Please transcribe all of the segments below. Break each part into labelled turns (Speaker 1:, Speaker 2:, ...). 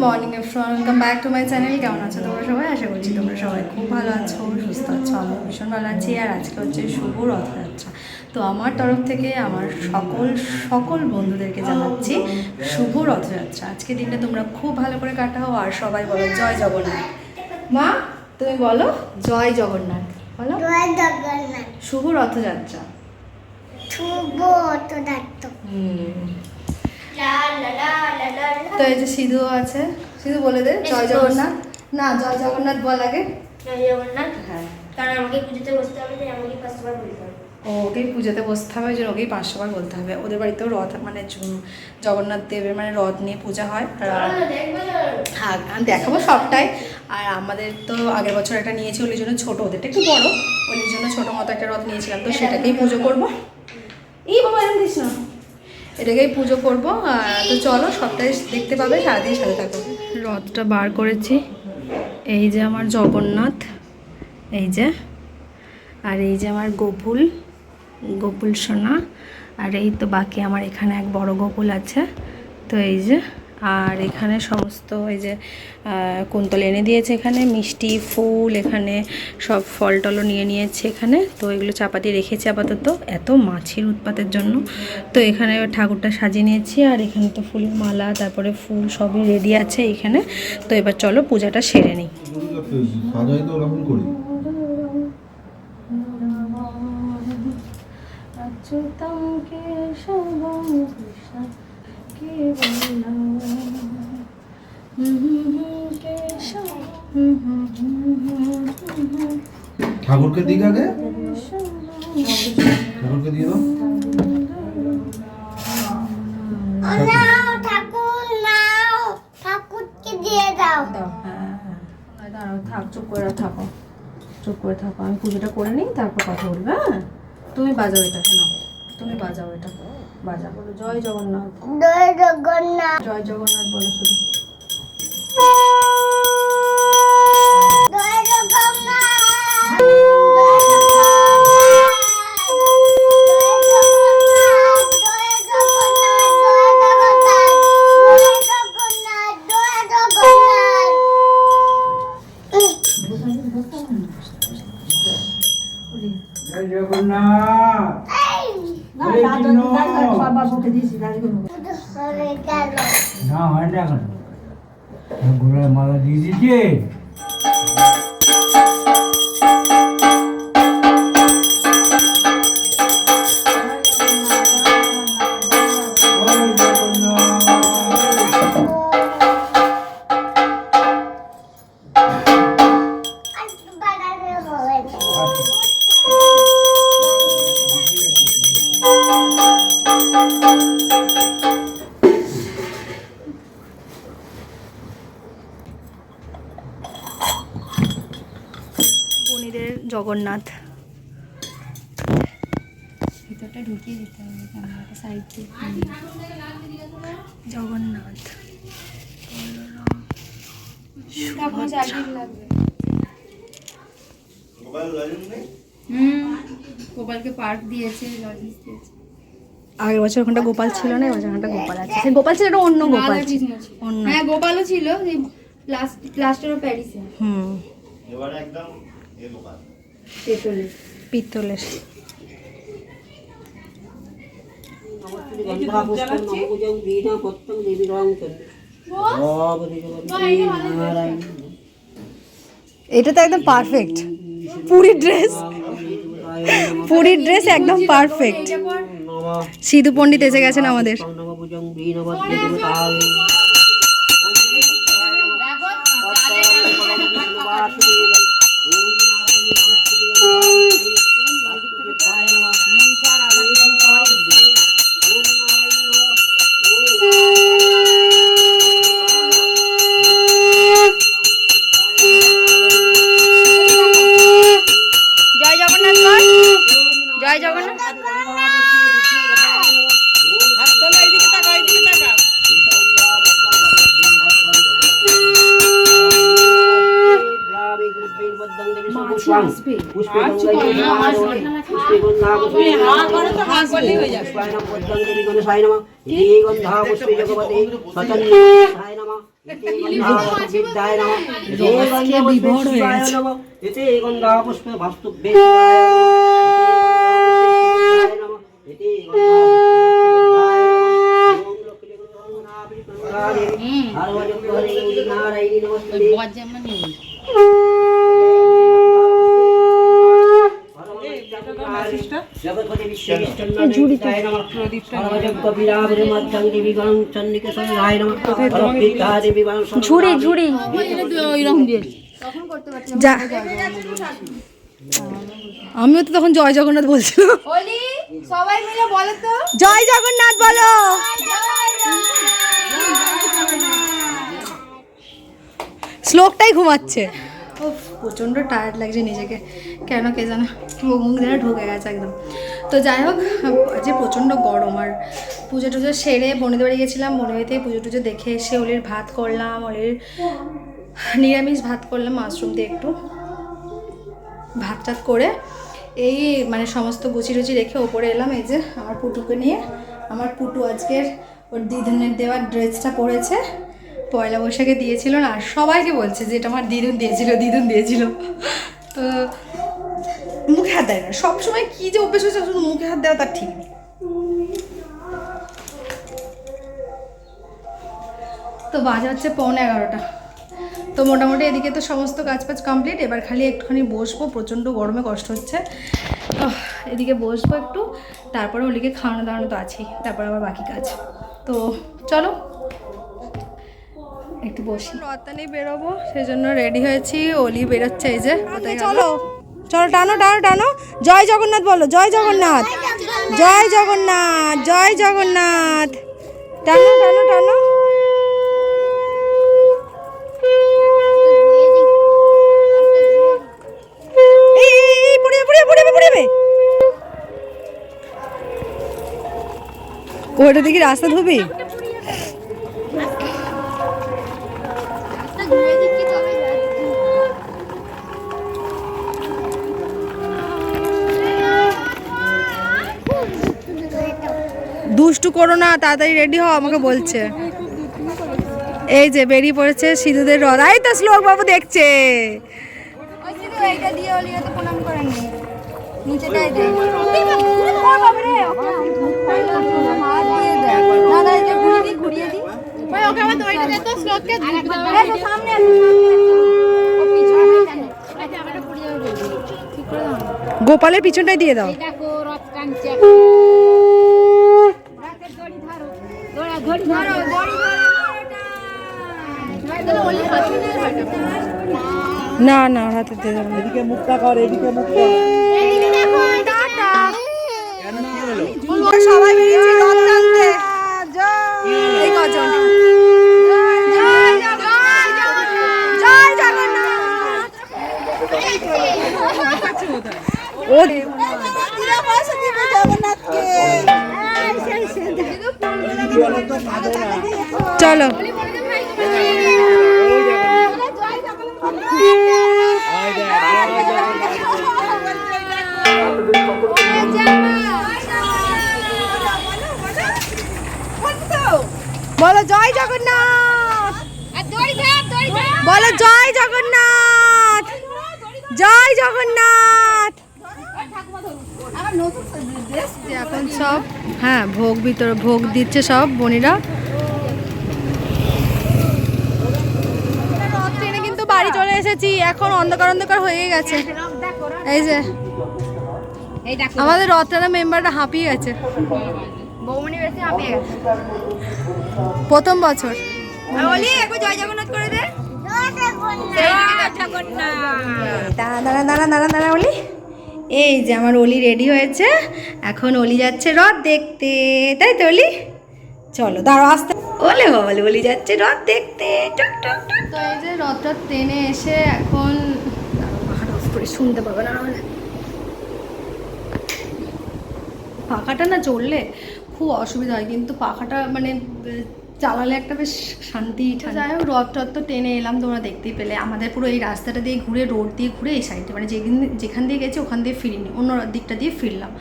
Speaker 1: Morning everyone, welcome back to my channel. কেমন আছো তোমরা সবাই? আশা করছি তোমরা সবাই খুব ভালো আছো, সুস্থ আছো। আমি ভীষণ ভালো আছি। আর আজকে হচ্ছে শুভ রথযাত্রা। তো আমার তরফ থেকে আমার সকল বন্ধুদেরকে জানাচ্ছি শুভ রথযাত্রা। আজকে দিনটা তোমরা খুব ভালো করে কাটাও। আর সবাই বলো জয় জগন্নাথ। মা তুমি বলো জয় জগন্নাথ। বলো
Speaker 2: জয় জগন্নাথ।
Speaker 1: শুভ রথযাত্রা।
Speaker 2: শুভ রথযাত্রা।
Speaker 1: তো এই যে সিধুও আছে, সিধু বলে দে জয় জগন্নাথ। না, জয় জগন্নাথ বল আগে।
Speaker 2: জয় জগন্নাথ।
Speaker 1: হ্যাঁ,
Speaker 2: কারণ আমাকে পুজোতে বসতে হবে, তাই আমাকে 500 বার বলতে হবে।
Speaker 1: ওকেই পুজোতে বসতে হবে, ওই জন্য ওকেই 500 বার বলতে হবে। ওদের বাড়িতেও রথ মানে জগন্নাথ দেবের মানে রথ নিয়ে পূজা হয়। হ্যাঁ, আমি দেখাবো সবটাই। আর আমাদের তো আগের বছর একটা নিয়েছি, ওই জন্য ছোটো, ওদেরটা একটু বড়ো, ওই জন্য ছোটো মতো একটা রথ নিয়েছিলাম। তো সেটাকেই পুজো করবো। এই বাবা এরকম দিস না, এটাকেই পুজো করবো। তো চলো সবটাই দেখতে পাবে, সারাদিন সাথে থাকো। রথটা বার করেছি, এই যে আমার জগন্নাথ, এই যে, আর এই যে আমার গোকুল সোনা, আর এই তো বাকি আমার এখানে এক বড় গোকুল আছে। তো এই যে, আর এখানে সমস্ত এই যে কুন্তল এনে দিয়েছে, এখানে মিষ্টি ফুল, এখানে সব ফল টলও নিয়ে নিয়েছে এখানে। তো এগুলো চাপা দিয়ে রেখেছি আপাতত, এত মাছির উৎপাতের জন্য। তো এখানে ঠাকুরটা সাজিয়ে নিয়েছি, আর এখানে তো ফুলের মালা, তারপরে ফুল সবই রেডি আছে এখানে। তো এবার চলো পূজাটা সেরে নিই। अच्युतं केशवं कृष्णं केवलं
Speaker 3: ঠাকুরকে দিক আগে, ঠাকুরকে দিয়ে দাও।
Speaker 2: ঠাকুরকে দিয়ে দাও।
Speaker 1: হ্যাঁ, দাঁড়াও, থাক, চুপ করে থাকো, আমি পুজোটা করে নিই, তারপর কথা বলবে। হ্যাঁ, তুমি বাজাও এটা, শোনো, তুমি বাজাও এটা, বাজা বলো জয় জগন্নাথ।
Speaker 2: জয় জগন্নাথ।
Speaker 1: জয় জগন্নাথ বলো শুধু।
Speaker 2: জয় জগন্নাথ।
Speaker 4: জয় জগন্নাথ। না হয় না এখন গোলায় মালা দিয়ে দিচ্ছে।
Speaker 1: পনিরের জগন্নাথ ভিতরটা ঢুকিয়ে দিতে হবে, ক্যামেরাটা সাইড দিয়ে। জগন্নাথ গোপালকে পার্ক দিয়েছে, লজিস দিয়েছে। আগের বছর ওখানটা গোপাল ছিল না, এবছর ওখানটা গোপাল আছে। সে গোপাল ছিল, এটা অন্য গোপাল, অন্য।
Speaker 5: হ্যাঁ, গোপালও ছিল প্লাস্টার অফ প্যারিসে।
Speaker 3: এবার একদম এ গোপাল
Speaker 1: পিতলের। এটা তো একদম পারফেক্ট, পুরীর ড্রেস একদম পারফেক্ট। সিধু পণ্ডিত এসে গেছেন আমাদের। জয় জগন্নাথ কর, জয় জগন্নাথ। হাত তোলো, এইদিকে তাকাও, এইদিকে তাকাও।
Speaker 5: ঝুড়ি ঝুড়ি
Speaker 1: যা আমিও তো তখন জয় জগন্নাথ বলছিলাম।
Speaker 5: সবাই মিলে বলো তো
Speaker 1: জয় জগন্নাথ বলো। শ্লোকটাই ঘুমাচ্ছে। ও প্রচণ্ড টায়ার্ড লাগছে নিজেকে, কেন কে জানে, মুখ যেন ঢুকে গেছে একদম। তো যাই হোক, আজকে প্রচণ্ড গরম। আর পুজো টুজো সেরে বোনেদের বাড়ি গেছিলাম, বোনের বাড়ি থেকে পুজো টুজো দেখে এসে ওলির ভাত করলাম, ওলির নিরামিষ ভাত করলাম মাশরুম দিয়ে একটু ভাত টাত করে এই মানে সমস্ত গুছি টুচি রেখে ওপরে এলাম। এই যে আমার পুটুকে নিয়ে, আমার পুটু আজকের ওর দিদুনের দেওয়ার ড্রেসটা পরেছে, পয়লা বৈশাখে দিয়েছিল না, আর সবাইকে বলছে যে এটা আমার দিদুন দিয়েছিল। তো মুখে হাত দেয় না, সবসময় কী যে অভ্যেস হয়েছে, শুধু মুখে হাত দেওয়া তার ঠিক নেই। তো বাজে হচ্ছে 11:15। তো মোটামুটি এদিকে তো সমস্ত কাজ কমপ্লিট, এবার খালি একটুখানি বসবো, প্রচণ্ড গরমে কষ্ট হচ্ছে। এদিকে বসবো একটু, তারপরে ওলিকে খাওয়ানো দাওয়ানো তো আছেই, তারপর আবার বাকি কাজ। তো চলো একটু বসি। রত্তানি বেরোবো, সেই জন্য রেডি হয়েছি। ওলি বেরোচ্ছে, এই যে চলো চলো, টানো টানো টানো, জয় জগন্নাথ বলো, জয় জগন্নাথ, জয় জগন্নাথ, জয় জগন্নাথ, টানো টানো টানো। ওটা দেখি রাস্তা ধুবি। দুষ্টু করো না, তাড়াতাড়ি রেডি হও, আমাকে বলছে। এই যে বেরিয়ে পড়েছে সিধুদের রথ। এই তো শ্লোক বাবু দেখছে। গোপালের পিছনটাই দিয়ে দাও। না না হাতে দিয়ে দাও।
Speaker 3: এদিকে মুখটা কর, এদিকে মুখটা।
Speaker 1: সবাই বেরিয়েছি রথ টানতে। এই কজন জয় জগন্নাথ। ও চলো বলো জয় জগন্নাথ, বলো জয় জগন্নাথ, জয় জগন্নাথ। এখন সব হ্যাঁ ভোগ দিচ্ছে সব বোনেরা। রথ ট্রেনে কিন্তু বাড়ি চলে এসেছি, এখন অন্ধকার হয়ে গেছে। এই যে আমাদের রথ টানা মেম্বারটা হাঁপিয়ে গেছে, প্রথম বছর। জয় জগন্নাথ করে দে। দাঁড়া দাঁড়া দাঁড়া দাঁড়া ওলি। এই যে আমার ওলি রেডি হয়েছে, এখন ওলি যাচ্ছে রথ দেখতে, তাই তো ওলি? চলো দাঁড়াও, আসতে ওলে বলে ওলি যাচ্ছে রথ দেখতে। তো এই যে রথটা টেনে এসে এখন শুনতে পাবে না, পাখাটা না চললে খুব অসুবিধা হয়, কিন্তু পাখাটা মানে চালালে একটা বেশ শান্তি ঠান্ডা। যাই হোক রথ টথ তো টেনে এলাম, তোমরা দেখতেই পেলে। আমাদের পুরো এই রাস্তাটা দিয়ে ঘুরে, রোড দিয়ে ঘুরে এই সাইডে, মানে যেখান দিয়ে গেছি ওখান দিয়ে ফিরিনি, অন্য দিকটা দিয়ে ফিরলাম।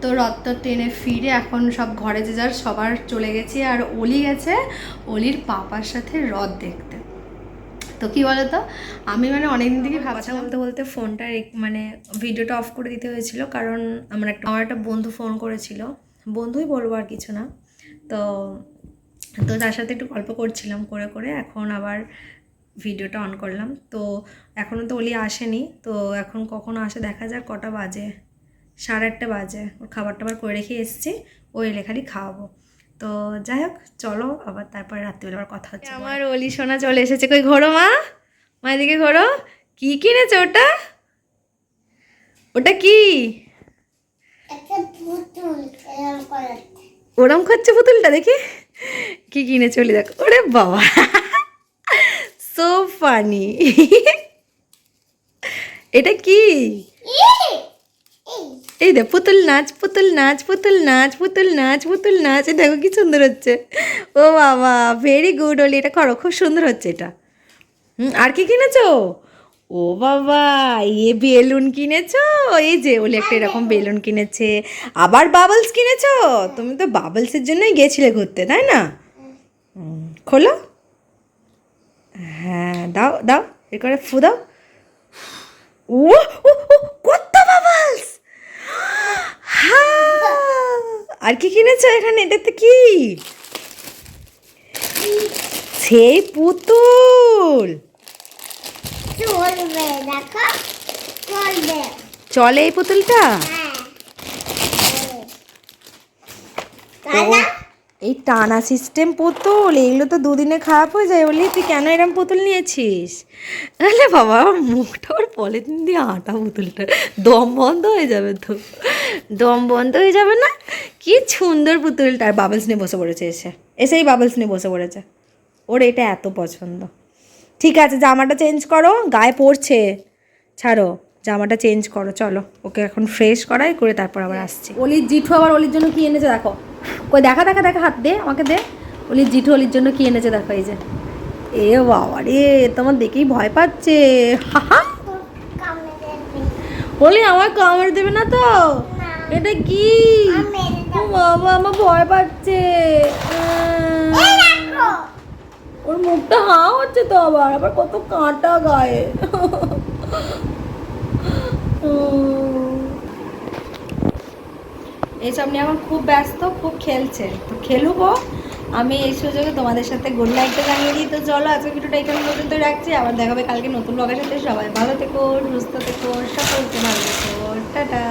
Speaker 1: তো রথ টথ টেনে ফিরে এখন সব ঘরে যে যার সবার চলে গেছি। আর অলি গেছে অলির পাপার সাথে রথ দেখতে। তো কী বলো তো, আমি মানে অনেকদিন থেকে ভাবছি, বলতে বলতে ফোনটা মানে ভিডিওটা অফ করে দিতে হয়েছিল, কারণ আমার একটা বন্ধু ফোন করেছিল, বন্ধুই বলবো আর কিছু না। তো তার সাথে একটু গল্প করছিলাম, করে করে এখন আবার ভিডিওটা অন করলাম। তো এখনও তো অলি আসেনি, তো এখন কখন আসে দেখা যাক। কটা বাজে? 8:30 বাজে। ওর খাবার টাবার করে রেখে এসেছি, ও এলে খালি খাওয়াবো। তো যাই হোক চলো, আবার তারপরে রাত্রিবেলা আবার কথা হচ্ছে। আমার অলি সোনা চলে এসেছে। কই ঘোরো মা, মা এদিকে ঘোরো। কি কিনেছে ওটা? ওটা কি?
Speaker 2: একটা পুতুল এরকম করে।
Speaker 1: ওরম খাচ্ছে পুতুলটা, দেখি কি কিনে চলে দেখ। ওরে বাবা, সো ফানি। এটা কি? এই দেখ, পুতুল নাচ, পুতুল নাচ, পুতুল নাচ, পুতুল নাচ, পুতুল নাচ। এই দেখো কি সুন্দর হচ্ছে। ও বাবা, ভেরি গুড অলি, এটা করো, খুব সুন্দর হচ্ছে এটা। আর কি কিনেছো? ও বাবা, এ বেলুন কিনেছো? এই যে ওলি একটা এরকম বেলুন কিনেছে, আবার বাবলস কিনেছো। তুমি তো বাবলসের জন্যই গেছিলে ঘুরতে, তাই না? খোলো। হ্যাঁ, দাও দাও, এ করে ফু দাও। ও ও ও, কত বাবলস! আর কি কিনেছো এখানে? এটাতে কি? সেই পুতুল
Speaker 2: চলবে, দেখো চলবে।
Speaker 1: চলে এই পুতুলটা?
Speaker 2: হ্যাঁ
Speaker 1: তো এই টানা সিস্টেম পুতুল, এগুলো তো দুদিনে খারাপ হয়ে যায়। বলি তুই কেন এরম পুতুল নিয়েছিস? আরে বাবা, মুখটা ওর পলিথিন দিয়ে আটা পুতুলটা, দম বন্ধ হয়ে যাবে তো। দম বন্ধ হয়ে যাবে না? কি সুন্দর পুতুলটা। আর বাবলস নিয়ে বসে পড়েছে, এসেই বাবলস নিয়ে বসে পড়েছে। ওর এটা এত পছন্দ। ঠিক আছে, জামাটা চেঞ্জ করো, গায়ে পড়ছে, ছাড়ো, জামাটা চেঞ্জ করো। চলো, ওকে এখন ফ্রেশ করাই, করে তারপর আবার আসছি। অলির জিঠু আবার অলির জন্য কি এনেছে দেখো। কই দেখা দেখা দেখা, হাত দে আমাকে, দে। অলির জিঠু অলির জন্য কি এনেছে দেখো। এই যে, এ বাবা রে, তোমার দেখেই ভয় পাচ্ছে।
Speaker 2: কামড়ে দেবে।
Speaker 1: অলি আমার কামড় দেবে না তো? এটা কি? ও বাবা, আমার ভয় পাচ্ছে।
Speaker 2: দেখো
Speaker 1: ওর মুখটা হাঁ হচ্ছে তো, আবার আবার কত কাঁটা গায়ে। এইসব নিয়ে এখন খুব ব্যস্ত, খুব খেলছে। তো খেলুকো, আমি এই সুযোগে তোমাদের সাথে গুড নাইটটা জানিয়ে দিই। তো চলো, আজকে ভিডিওটা এখানে পর্যন্ত রাখছি, আবার দেখাবে কালকে নতুন ব্লগের সাথে। সবাই ভালো থেকো, সুস্থ থেকো, সকলকে ভালো থেকো, টাটা।